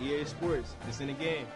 EA Sports, it's in the game.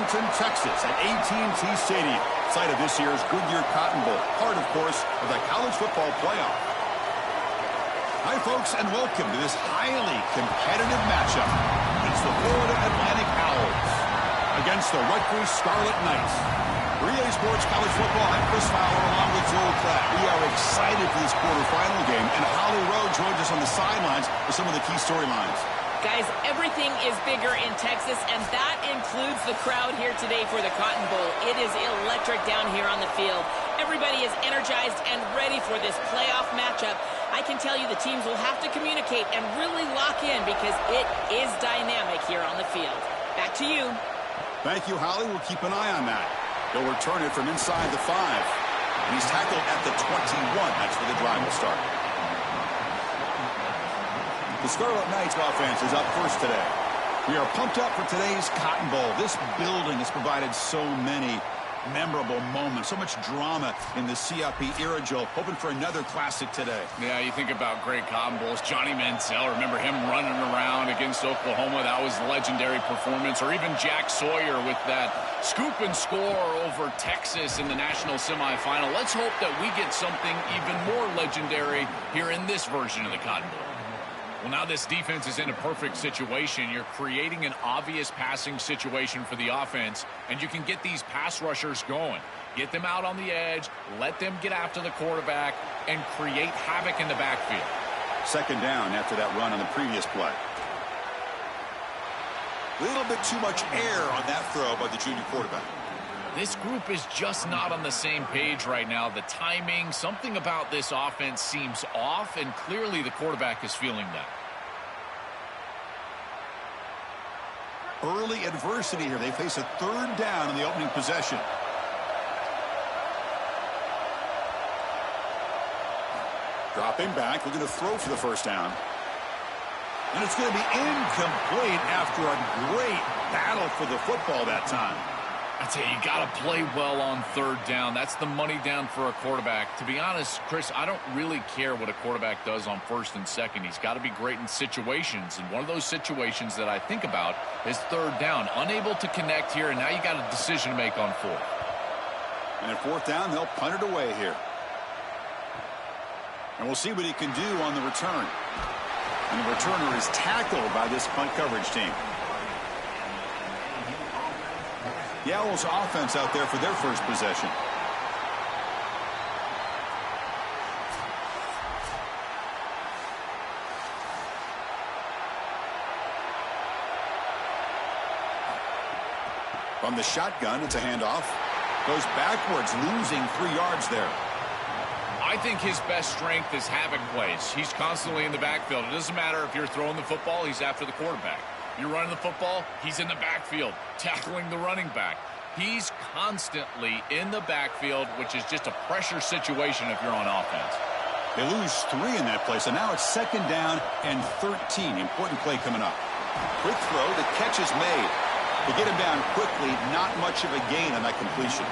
Arlington, Texas at AT&T Stadium, site of this year's Goodyear Cotton Bowl, part, of course, of the college football playoff. Hi, folks, and welcome to this highly competitive matchup. It's the Florida Atlantic Owls against the Rutgers Scarlet Knights. Relay Sports College Football, I'm Chris Fowler along with Joel Klatt. We are excited for this quarterfinal game, and Holly Rowe joins us on the sidelines for some of the key storylines. Guys, everything is bigger in Texas, and that includes the crowd here today for the Cotton Bowl. It is electric down here on the field. Everybody is energized and ready for this playoff matchup. I can tell you the teams will have to communicate and really lock in because it is dynamic here on the field. Back to you. Thank you, Holly. We'll keep an eye on that. He'll return it from inside the 5. And he's tackled at the 21. That's where the drive will start. The Scarlet Knights offense is up first today. We are pumped up for today's Cotton Bowl. This building has provided so many memorable moments, so much drama in the CFP era, Joe. Hoping for another classic today. Yeah, you think about great Cotton Bowls. Johnny Manziel, remember him running around against Oklahoma? That was a legendary performance. Or even Jack Sawyer with that scoop and score over Texas in the national semifinal. Let's hope that we get something even more legendary here in this version of the Cotton Bowl. Well, now this defense is in a perfect situation. You're creating an obvious passing situation for the offense, and you can get these pass rushers going. Get them out on the edge, let them get after the quarterback, and create havoc in the backfield. Second down after that run on the previous play. Little bit too much air on that throw by the junior quarterback. This group is just not on the same page right now. The timing, something about this offense seems off, and clearly the quarterback is feeling that. Early adversity here. They face a third down in the opening possession. Dropping back, looking to throw for the first down. And it's going to be incomplete after a great battle for the football that time. I tell you, you got to play well on third down. That's the money down for a quarterback. To be honest, Chris, I don't really care what a quarterback does on first and second. He's got to be great in situations. And one of those situations that I think about is third down. Unable to connect here, and now you got a decision to make on fourth. And at fourth down, they'll punt it away here. And we'll see what he can do on the return. And the returner is tackled by this punt coverage team. The Owls offense out there for their first possession. From the shotgun, it's a handoff. Goes backwards, losing 3 yards there. I think his best strength is havoc plays. He's constantly in the backfield. It doesn't matter if you're throwing the football, he's after the quarterback. You're running the football, he's in the backfield, tackling the running back. He's constantly in the backfield, which is just a pressure situation if you're on offense. They lose 3 in that play, so now it's second down and 13. Important play coming up. Quick throw, the catch is made. They get him down quickly, not much of a gain on that completion.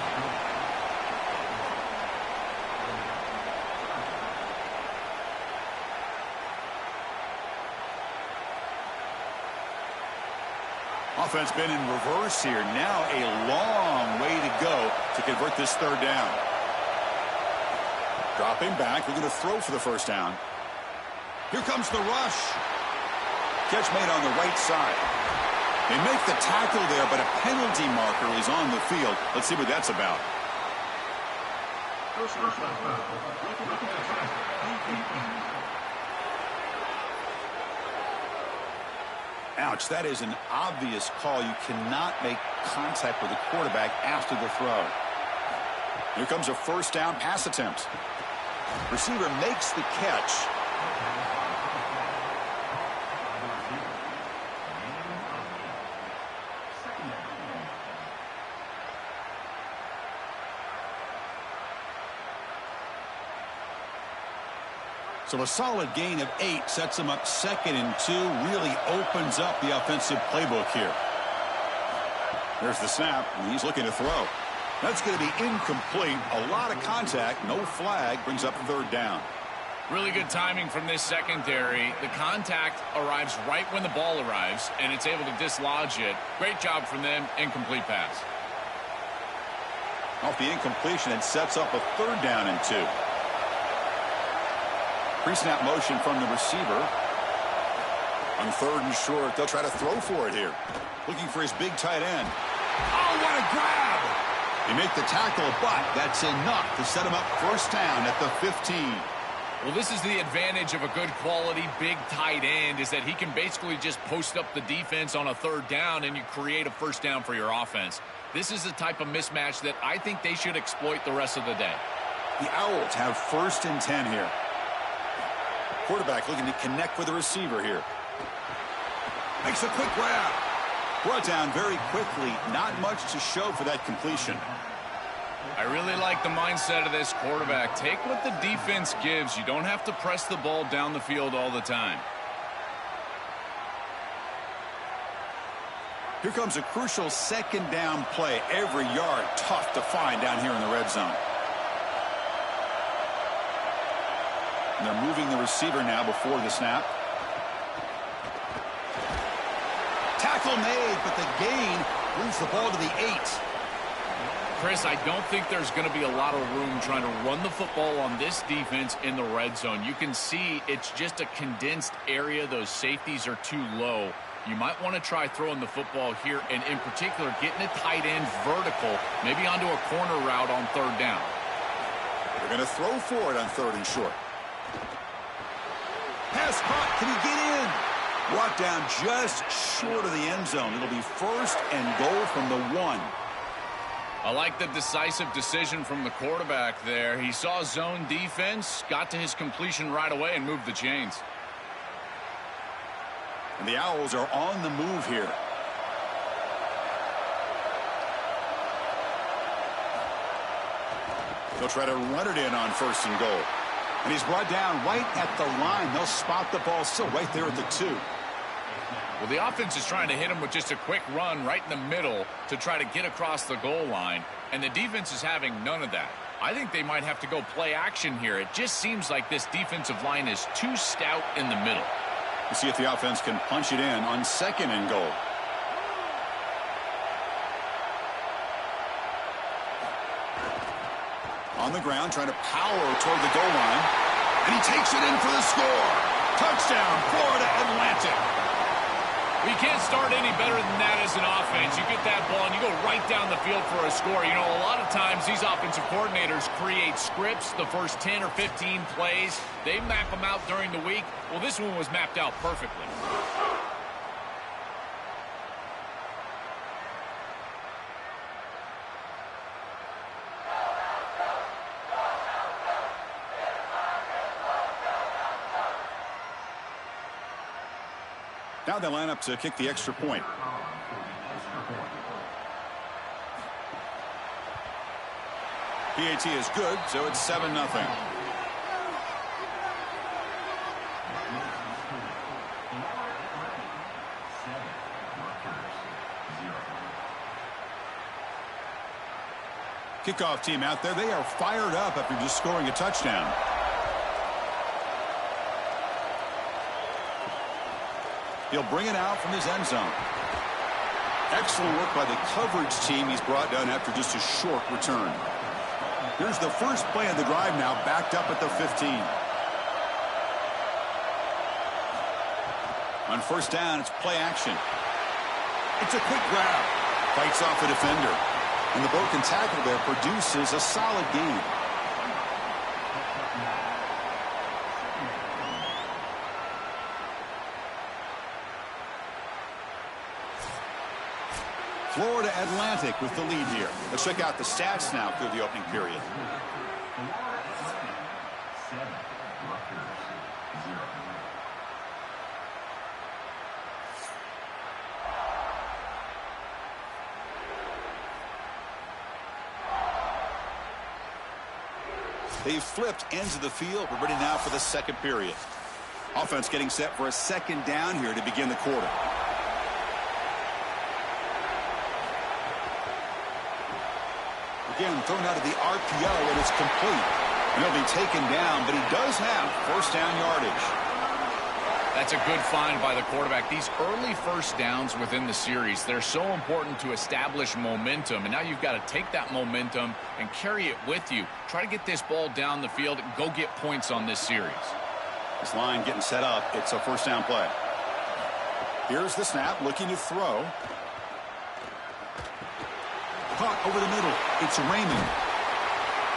Offense been in reverse here. Now a long way to go to convert this third down. Dropping back. We're going to throw for the first down. Here comes the rush. Catch made on the right side. They make the tackle there, but a penalty marker is on the field. Let's see what that's about. Ouch, that is an obvious call. You cannot make contact with the quarterback after the throw. Here comes a first down pass attempt. Receiver makes the catch. So a solid gain of 8 sets him up 2nd and 2. Really opens up the offensive playbook here. There's the snap, and he's looking to throw. That's going to be incomplete. A lot of contact, no flag, brings up third down. Really good timing from this secondary. The contact arrives right when the ball arrives, and it's able to dislodge it. Great job from them. Incomplete pass. Off the incompletion, it sets up a 3rd down and 2. Pre-snap motion from the receiver. On 3rd and short, they'll try to throw for it here. Looking for his big tight end. Oh, what a grab! They make the tackle, but that's enough to set him up 1st down at the 15. Well, this is the advantage of a good quality big tight end, is that he can basically just post up the defense on a 3rd down and you create a 1st down for your offense. This is the type of mismatch that I think they should exploit the rest of the day. The Owls have 1st and 10 here. Quarterback looking to connect with the receiver here. Makes a quick grab. Brought down very quickly. Not much to show for that completion. I really like the mindset of this quarterback. Take what the defense gives. You don't have to press the ball down the field all the time. Here comes a crucial 2nd down play. Every yard tough to find down here in the red zone. And they're moving the receiver now before the snap. Tackle made, but the gain moves the ball to the 8. Chris, I don't think there's going to be a lot of room trying to run the football on this defense in the red zone. You can see it's just a condensed area. Those safeties are too low. You might want to try throwing the football here, and in particular, getting a tight end vertical, maybe onto a corner route on 3rd down. They're going to throw for it on 3rd and short. Pass caught. Can he get in? Brought down just short of the end zone. It'll be 1st and goal from the 1. I like the decisive decision from the quarterback there. He saw zone defense, got to his completion right away, and moved the chains. And the Owls are on the move here. They'll try to run it in on 1st and goal. And he's brought down right at the line. They'll spot the ball still right there at the 2. Well, the offense is trying to hit him with just a quick run right in the middle to try to get across the goal line, and the defense is having none of that. I think they might have to go play action here. It just seems like this defensive line is too stout in the middle. We'll see if the offense can punch it in on 2nd and goal. On the ground, trying to power toward the goal line. And he takes it in for the score. Touchdown, Florida Atlantic. We can't start any better than that as an offense. You get that ball and you go right down the field for a score. You know, a lot of times these offensive coordinators create scripts, the first 10 or 15 plays. They map them out during the week. Well, this one was mapped out perfectly. Now they line up to kick the extra point. PAT is good, so it's 7-0. Kickoff team out there. They are fired up after just scoring a touchdown. He'll bring it out from his end zone. Excellent work by the coverage team. He's brought down after just a short return. Here's the first play of the drive now, backed up at the 15. On 1st down, it's play action. It's a quick grab. Fights off a defender. And the broken tackle there produces a solid gain. Florida Atlantic with the lead here. Let's check out the stats now through the opening period. They've flipped ends of the field. We're ready now for the 2nd period. Offense getting set for a 2nd down here to begin the quarter. Again, thrown out of the RPO, and it's complete. And he'll be taken down, but he does have first down yardage. That's a good find by the quarterback. These early first downs within the series, they're so important to establish momentum. And now you've got to take that momentum and carry it with you. Try to get this ball down the field and go get points on this series. This line getting set up. It's a first down play. Here's the snap, looking to throw. Caught over the middle. It's Raymond.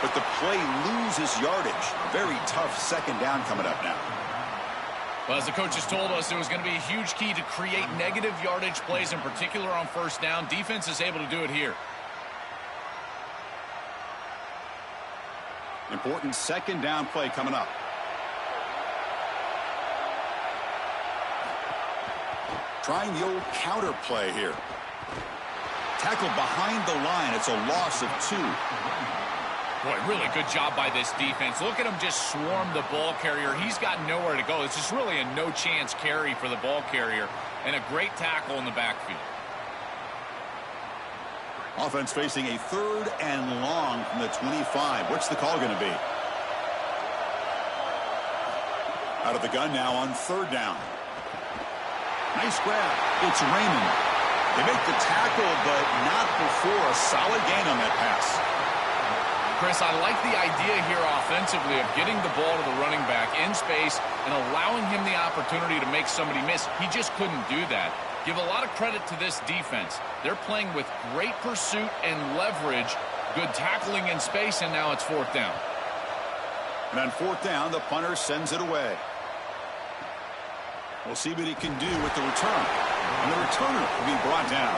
But the play loses yardage. Very tough second down coming up now. Well, as the coaches told us, it was going to be a huge key to create negative yardage plays, in particular on first down. Defense is able to do it here. Important second down play coming up. Trying the old counter play here. Tackled behind the line. It's a loss of 2. Boy, really good job by this defense. Look at him just swarm the ball carrier. He's got nowhere to go. This is really a no-chance carry for the ball carrier, and a great tackle in the backfield. Offense facing a 3rd and long from the 25. What's the call going to be? Out of the gun now on 3rd down. Nice grab. It's Raymond. They make the tackle, but not before a solid gain on that pass. Chris, I like the idea here offensively of getting the ball to the running back in space and allowing him the opportunity to make somebody miss. He just couldn't do that. Give a lot of credit to this defense. They're playing with great pursuit and leverage, good tackling in space, and now it's 4th down. And on 4th down, the punter sends it away. We'll see what he can do with the return. And the returner will be brought down.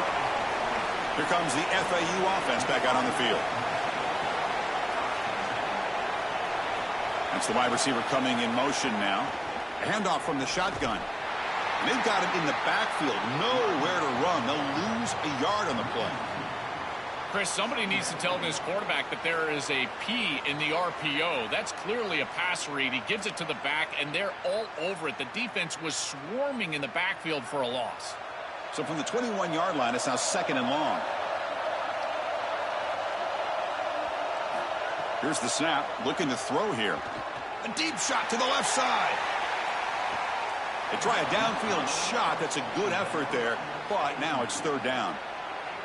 Here comes the FAU offense back out on the field. That's the wide receiver coming in motion now. A handoff from the shotgun. And they've got him in the backfield. Nowhere to run. They'll lose a yard on the play. Chris, somebody needs to tell this quarterback that there is a P in the RPO. That's clearly a pass read. He gives it to the back, and they're all over it. The defense was swarming in the backfield for a loss. So from the 21-yard line, it's now 2nd and long. Here's the snap, looking to throw here. A deep shot to the left side. They try a downfield shot. That's a good effort there, but now it's 3rd down.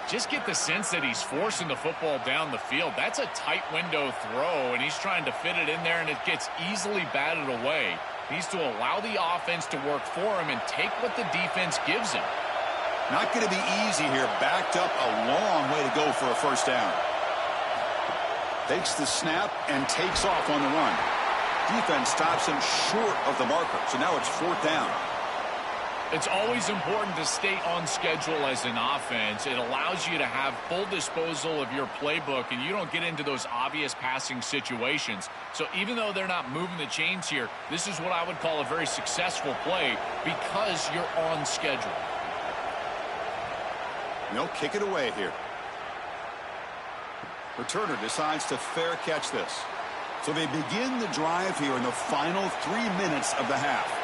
Just get the sense that he's forcing the football down the field. That's a tight window throw, and he's trying to fit it in there, and it gets easily batted away. He needs to allow the offense to work for him and take what the defense gives him. Not going to be easy here. Backed up a long way to go for a first down. Takes the snap and takes off on the run. Defense stops him short of the marker, so now it's 4th down. It's always important to stay on schedule as an offense. It allows you to have full disposal of your playbook, and you don't get into those obvious passing situations. So even though they're not moving the chains here, this is what I would call a very successful play because you're on schedule. And they'll kick it away here. Returner decides to fair catch this. So they begin the drive here in the final 3 minutes of the half.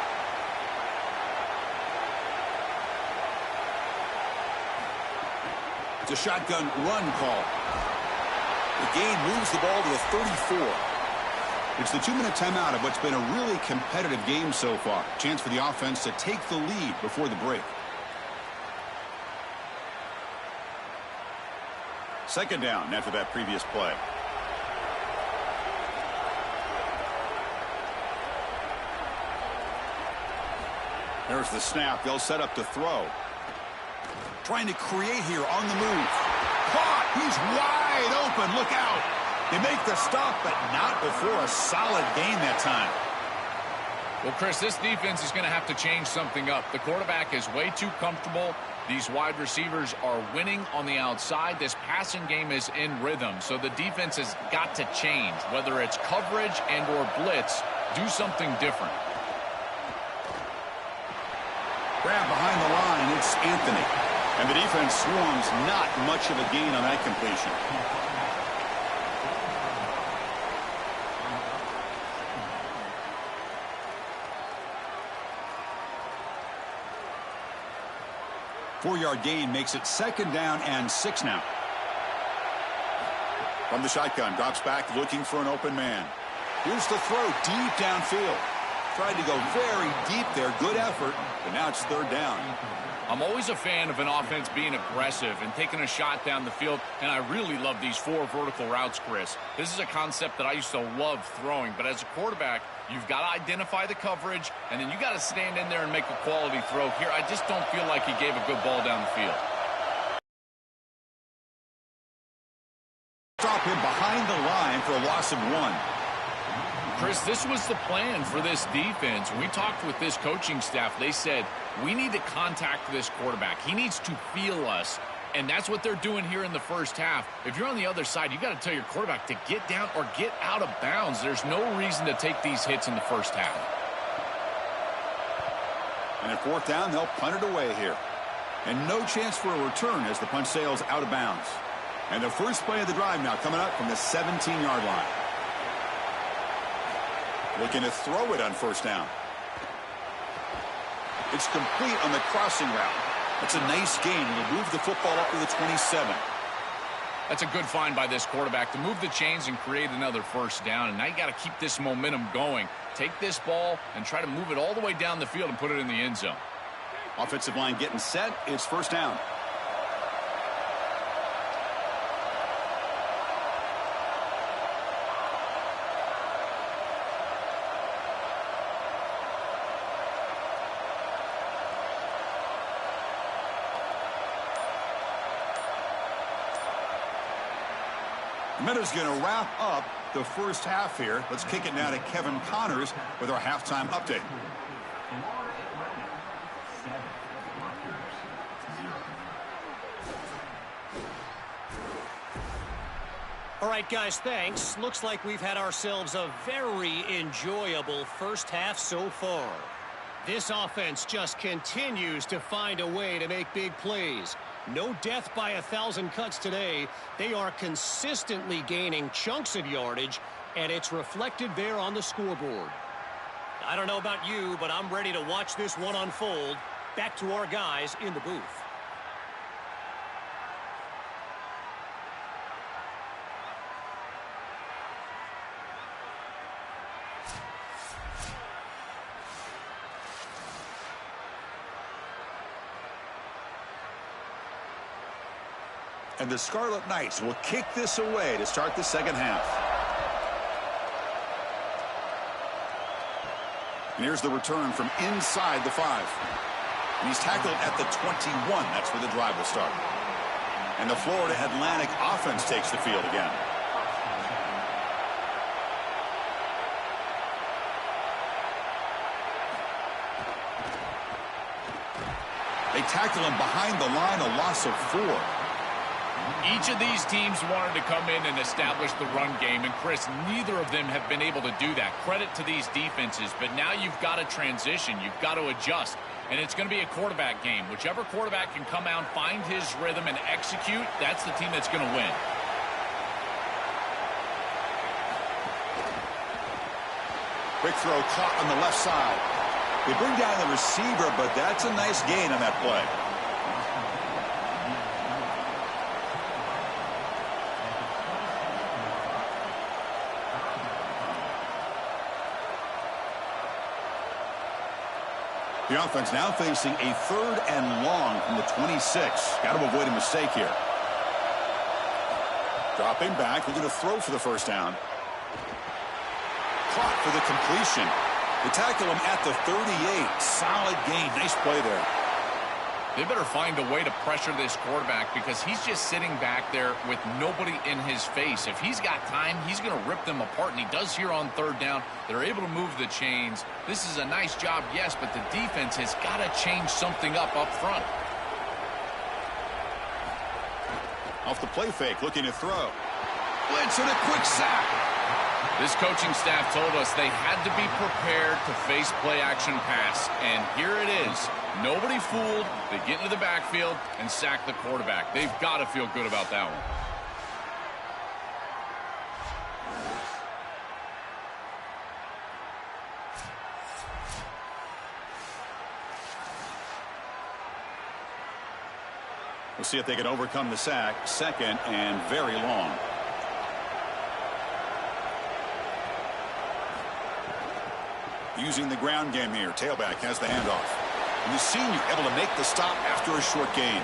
It's a shotgun run call. The gain moves the ball to the 34. It's the 2-minute timeout of what's been a really competitive game so far. Chance for the offense to take the lead before the break. 2nd down after that previous play. There's the snap. They'll set up to throw. Trying to create here on the move. Caught. He's wide open. Look out. They make the stop, but not before a solid gain that time. Well, Chris, this defense is going to have to change something up. The quarterback is way too comfortable. These wide receivers are winning on the outside. This passing game is in rhythm, so the defense has got to change. Whether it's coverage and or blitz, do something different. Grab behind the line, it's Anthony. And the defense swarms, not much of a gain on that completion. Four-yard gain makes it 2nd down and 6 now. From the shotgun, drops back looking for an open man. Here's the throw deep downfield. Tried to go very deep there. Good effort, but now it's third down. I'm always a fan of an offense being aggressive and taking a shot down the field, and I really love these 4 vertical routes, Chris. This is a concept that I used to love throwing, but as a quarterback, you've got to identify the coverage, and then you got to stand in there and make a quality throw. Here, I just don't feel like he gave a good ball down the field. Stop him behind the line for a loss of 1. Chris, this was the plan for this defense. When we talked with this coaching staff, they said, we need to contact this quarterback. He needs to feel us, and that's what they're doing here in the first half. If you're on the other side, you got to tell your quarterback to get down or get out of bounds. There's no reason to take these hits in the first half. And at fourth down, they'll punt it away here. And no chance for a return as the punt sails out of bounds. And the first play of the drive now coming up from the 17-yard line. Looking to throw it on first down. It's complete on the crossing route. That's a nice gain. It'll move the football up to the 27. That's a good find by this quarterback to move the chains and create another first down. And now you got to keep this momentum going. Take this ball and try to move it all the way down the field and put it in the end zone. Offensive line getting set. It's first down. Meadows going to wrap up the first half here. Let's kick it now to Kevin Connors with our halftime update. All right, guys, thanks. Looks like we've had ourselves a very enjoyable first half so far. This offense just continues to find a way to make big plays. No death by 1,000 cuts today. They are consistently gaining chunks of yardage, and it's reflected there on the scoreboard. I don't know about you, but I'm ready to watch this one unfold. Back to our guys in the booth. And the Scarlet Knights will kick this away to start the second half. And here's the return from inside the 5. And he's tackled at the 21. That's where the drive will start. And the Florida Atlantic offense takes the field again. They tackle him behind the line, a loss of 4. Each of these teams wanted to come in and establish the run game, and Chris, neither of them have been able to do that. Credit to these defenses, but now you've got to transition. You've got to adjust, and it's going to be a quarterback game. Whichever quarterback can come out, find his rhythm, and execute, that's the team that's going to win. Quick throw caught on the left side. They bring down the receiver, but that's a nice gain on that play. The offense now facing a 3rd and long from the 26. Got to avoid a mistake here. Dropping back, looking to throw for the first down. Caught for the completion. They tackle him at the 38. Solid gain. Nice play there. They better find a way to pressure this quarterback because he's just sitting back there with nobody in his face. If he's got time, he's going to rip them apart, and he does here on 3rd down. They're able to move the chains. This is a nice job, yes, but the defense has got to change something up front. Off the play fake, looking to throw. Blitz and a quick sack. This coaching staff told us they had to be prepared to face play-action pass, and here it is. Nobody fooled. They get into the backfield and sack the quarterback. They've got to feel good about that one. We'll see if they can overcome the sack. 2nd and very long. using the ground game here. Tailback has the handoff. And the senior able to make the stop after a short gain.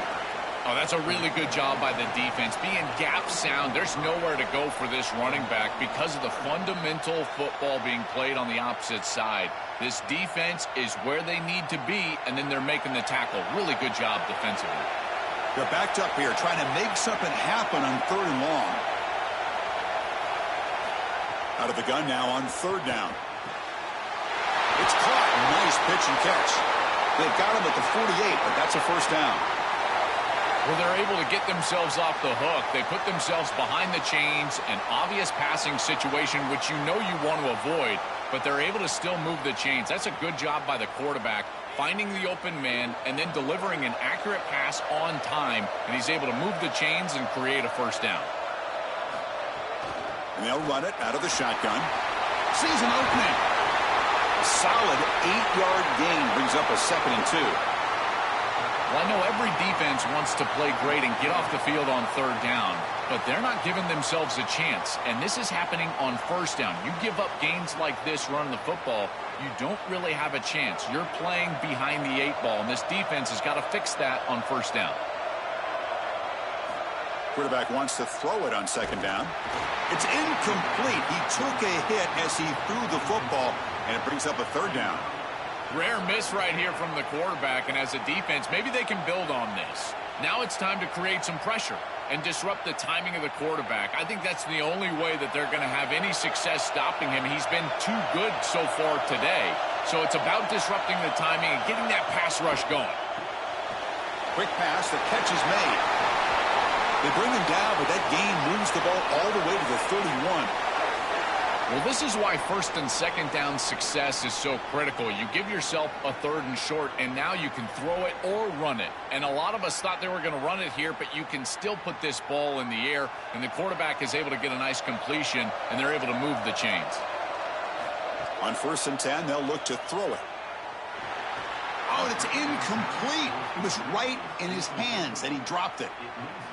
Oh, that's a really good job by the defense. Being gap sound, there's nowhere to go for this running back because of the fundamental football being played on the opposite side. This defense is where they need to be, and then they're making the tackle. Really good job defensively. They're backed up here, trying to make something happen on 3rd and long. Out of the gun now on 3rd down. It's caught. Nice pitch and catch. They've got him at the 48, but that's a first down. Well, they're able to get themselves off the hook. They put themselves behind the chains, an obvious passing situation, which you know you want to avoid, but they're able to still move the chains. That's a good job by the quarterback, finding the open man and then delivering an accurate pass on time, and he's able to move the chains and create a first down. And they'll run it out of the shotgun. Sees an opening. A solid 8-yard gain brings up a 2nd and 2. Well, I know every defense wants to play great and get off the field on 3rd down, but they're not giving themselves a chance, and this is happening on 1st down. You give up gains like this running the football, you don't really have a chance. You're playing behind the 8 ball, and this defense has got to fix that on 1st down. Quarterback wants to throw it on 2nd down. It's incomplete. He took a hit as he threw the football, and it brings up a 3rd down. Rare miss right here from the quarterback, and as a defense, maybe they can build on this. Now it's time to create some pressure and disrupt the timing of the quarterback. I think that's the only way that they're going to have any success stopping him. He's been too good so far today. So it's about disrupting the timing and getting that pass rush going. Quick pass, the catch is made. They bring him down, but that gain moves the ball all the way to the 31. Well, this is why 1st and 2nd down success is so critical. You give yourself a 3rd and short, and now you can throw it or run it. And a lot of us thought they were going to run it here, but you can still put this ball in the air, and the quarterback is able to get a nice completion, and they're able to move the chains. On 1st and 10, they'll look to throw it. Oh, it's incomplete. It was right in his hands, and he dropped it.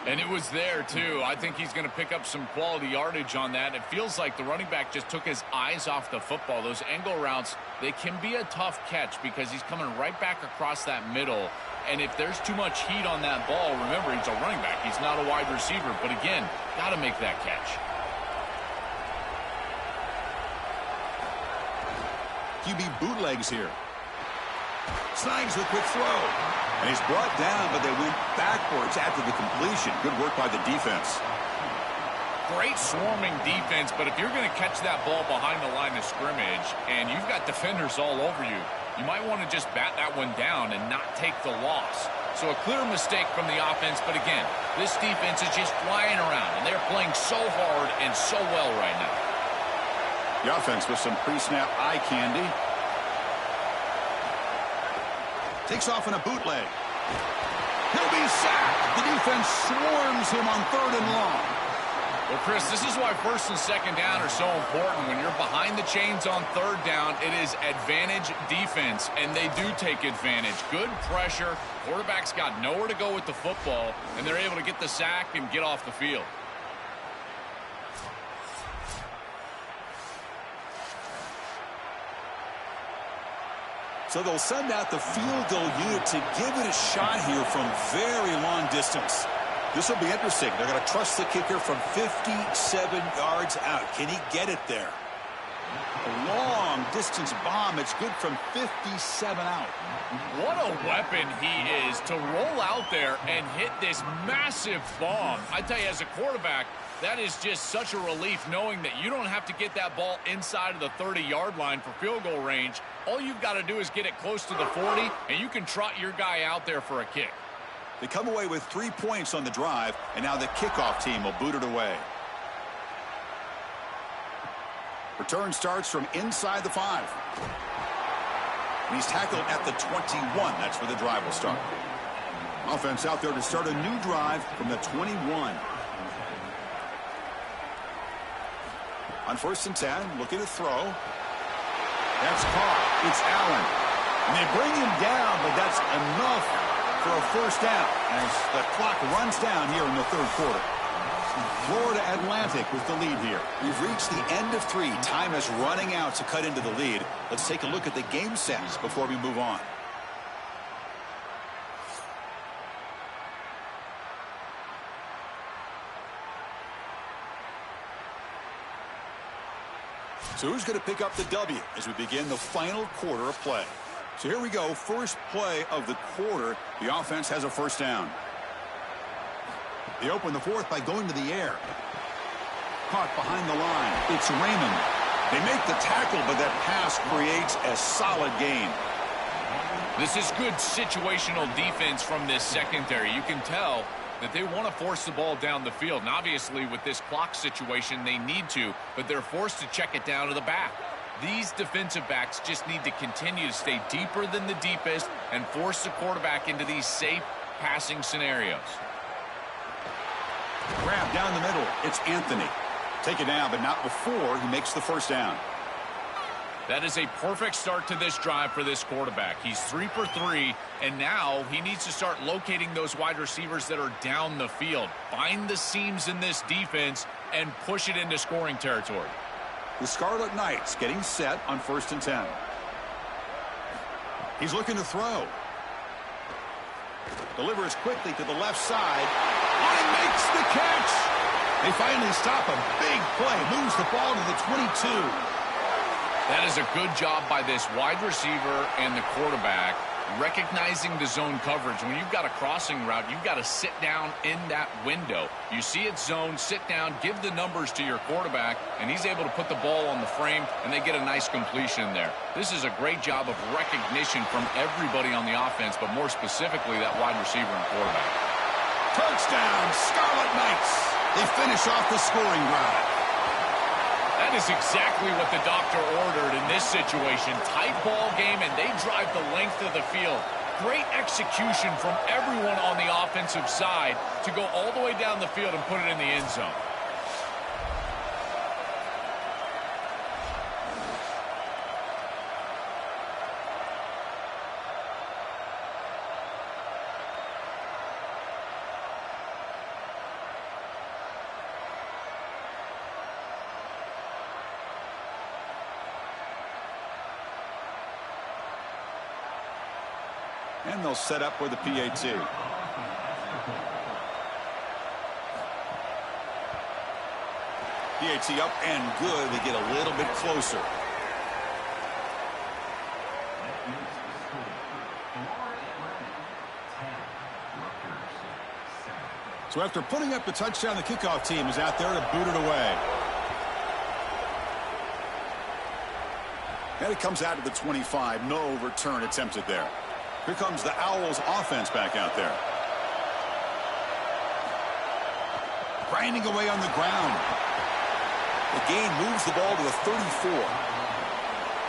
And it was there, too. I think he's going to pick up some quality yardage on that. It feels like the running back just took his eyes off the football. Those angle routes, they can be a tough catch because he's coming right back across that middle. And if there's too much heat on that ball, remember, he's a running back. He's not a wide receiver. But again, got to make that catch. QB bootlegs here. Snags the quick throw. And he's brought down, but they went backwards after the completion. Good work by the defense. Great swarming defense, but if you're going to catch that ball behind the line of scrimmage and you've got defenders all over you, you might want to just bat that one down and not take the loss. So a clear mistake from the offense, but again, this defense is just flying around, and they're playing so hard and so well right now. The offense with some pre-snap eye candy. Takes off in a bootleg. He'll be sacked. The defense swarms him on 3rd and long. Well, Chris, this is why 1st and 2nd down are so important. When you're behind the chains on 3rd down, it is advantage defense, and they do take advantage. Good pressure. Quarterback's got nowhere to go with the football, and they're able to get the sack and get off the field. So they'll send out the field goal unit to give it a shot here from very long distance. This will be interesting. They're going to trust the kicker from 57 yards out. Can he get it there? A long distance bomb. It's good from 57 out. What a weapon he is to roll out there and hit this massive bomb. I tell you, as a quarterback, that is just such a relief knowing that you don't have to get that ball inside of the 30-yard line for field goal range. All you've got to do is get it close to the 40, and you can trot your guy out there for a kick. They come away with 3 points on the drive, and now the kickoff team will boot it away. Return starts from inside the 5. And he's tackled at the 21. That's where the drive will start. Offense out there to start a new drive from the 21. On 1st and 10, looking to throw. That's caught. It's Allen. And they bring him down, but that's enough for a first down as the clock runs down here in the 3rd quarter. Florida Atlantic with the lead here. We've reached the end of 3. Time is running out to cut into the lead. Let's take a look at the game stats before we move on. So who's going to pick up the W as we begin the final quarter of play? So here we go. First play of the quarter. The offense has a first down. They open the fourth by going to the air. Caught behind the line. It's Raymond. They make the tackle, but that pass creates a solid gain. This is good situational defense from this secondary. You can tell that they want to force the ball down the field. And obviously, with this clock situation, they need to, but they're forced to check it down to the back. These defensive backs just need to continue to stay deeper than the deepest and force the quarterback into these safe passing scenarios. Grab down the middle. It's Anthony. Take it down, but not before he makes the first down. That is a perfect start to this drive for this quarterback. He's 3 for 3, and now he needs to start locating those wide receivers that are down the field. Find the seams in this defense and push it into scoring territory. The Scarlet Knights getting set on 1st and 10. He's looking to throw. Delivers quickly to the left side. And makes the catch. They finally stop a big play. Moves the ball to the 22. That is a good job by this wide receiver and the quarterback recognizing the zone coverage. When you've got a crossing route, you've got to sit down in that window. You see it zone, sit down, give the numbers to your quarterback, and he's able to put the ball on the frame, and they get a nice completion there. This is a great job of recognition from everybody on the offense, but more specifically that wide receiver and quarterback. Touchdown, Scarlet Knights. They finish off the scoring drive. That is exactly what the doctor ordered in this situation. Tight ball game, and they drive the length of the field. Great execution from everyone on the offensive side to go all the way down the field and put it in the end zone. And they'll set up for the PAT. PAT up and good. They get a little bit closer. So after putting up the touchdown, the kickoff team is out there to boot it away. And it comes out to the 25. No return attempted there. Here comes the Owls offense back out there. Grinding away on the ground. The gain moves the ball to the 34.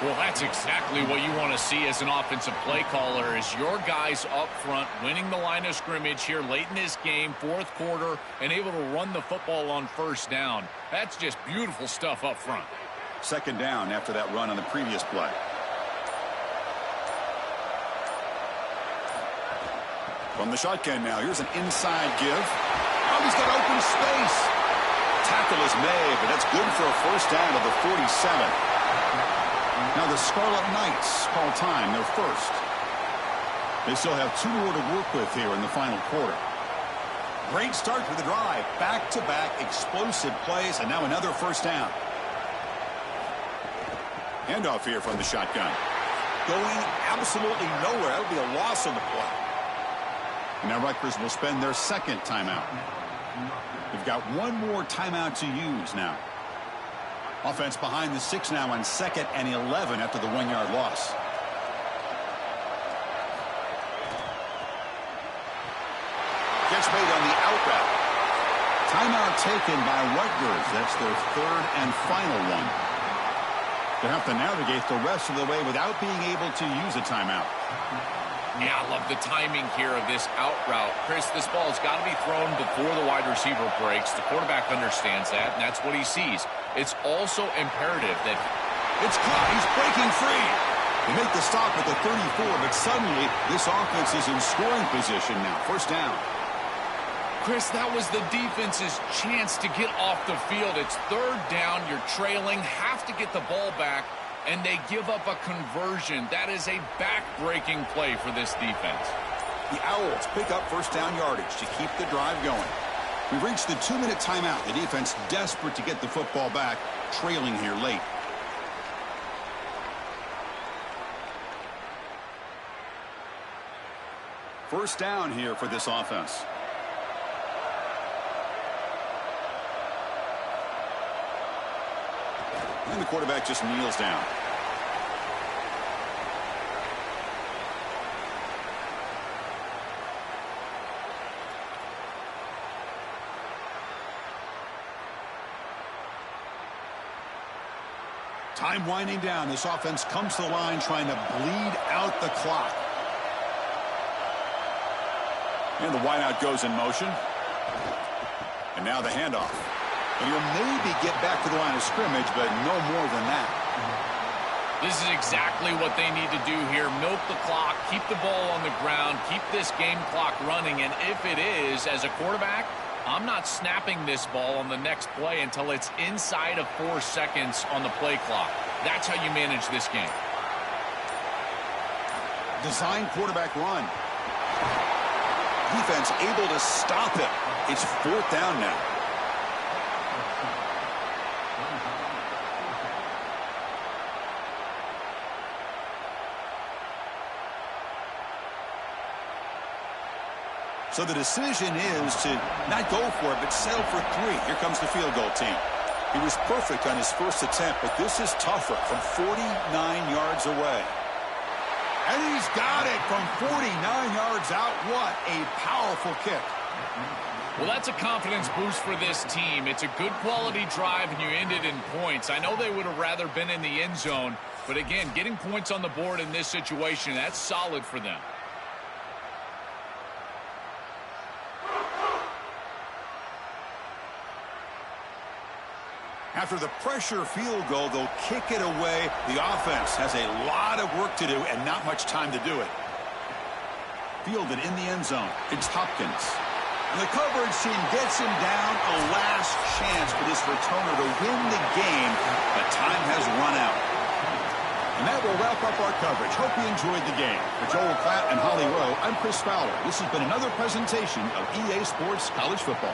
Well, that's exactly what you want to see as an offensive play caller, is your guys up front winning the line of scrimmage here late in this game, 4th quarter, and able to run the football on 1st down. That's just beautiful stuff up front. 2nd down after that run on the previous play. From the shotgun now, here's an inside give. Oh, he's got open space. Tackle is made, but that's good for a 1st down to the 47. Now the Scarlet Knights call time, their 1st. They still have 2 more to work with here in the final quarter. Great start for the drive. Back-to-back explosive plays, and now another 1st down. Handoff here from the shotgun. Going absolutely nowhere. That'll be a loss on the play. Now Rutgers will spend their 2nd timeout. They've got 1 more timeout to use now. Offense behind the 6 now on 2nd and 11 after the 1-yard loss. Gets made on the out route. Timeout taken by Rutgers. That's their 3rd and final one. They have to navigate the rest of the way without being able to use a timeout. Yeah, I love the timing here of this out route. Chris, this ball has got to be thrown before the wide receiver breaks. The quarterback understands that, and that's what he sees. It's also imperative that it's caught. He's breaking free. They make the stop at the 34, but suddenly this offense is in scoring position now. 1st down. Chris, that was the defense's chance to get off the field. It's third down, you're trailing, have to get the ball back, and they give up a conversion. That is a back-breaking play for this defense. The Owls pick up first down yardage to keep the drive going. We've reached the 2-minute timeout. The defense desperate to get the football back, trailing here late. First down here for this offense. And the quarterback just kneels down. Time winding down. This offense comes to the line trying to bleed out the clock. And the wideout goes in motion. And now the handoff. And he'll maybe get back to the line of scrimmage, but no more than that. This is exactly what they need to do here. Milk the clock, keep the ball on the ground, keep this game clock running. And if it is, as a quarterback, I'm not snapping this ball on the next play until it's inside of 4 seconds on the play clock. That's how you manage this game. Design quarterback run. Defense able to stop it. It's fourth down now. So the decision is to not go for it, but settle for 3. Here comes the field goal team. He was perfect on his first attempt, but this is tougher from 49 yards away. And he's got it from 49 yards out. What a powerful kick. Well, that's a confidence boost for this team. It's a good quality drive, and you end it in points. I know they would have rather been in the end zone, but again, getting points on the board in this situation, that's solid for them. After the pressure field goal, they'll kick it away. The offense has a lot of work to do and not much time to do it. Fielded in the end zone. It's Hopkins. And the coverage team gets him down. A last chance for this returner to win the game, but time has run out. And that will wrap up our coverage. Hope you enjoyed the game. For Joel Klatt and Holly Rowe, I'm Chris Fowler. This has been another presentation of EA Sports College Football.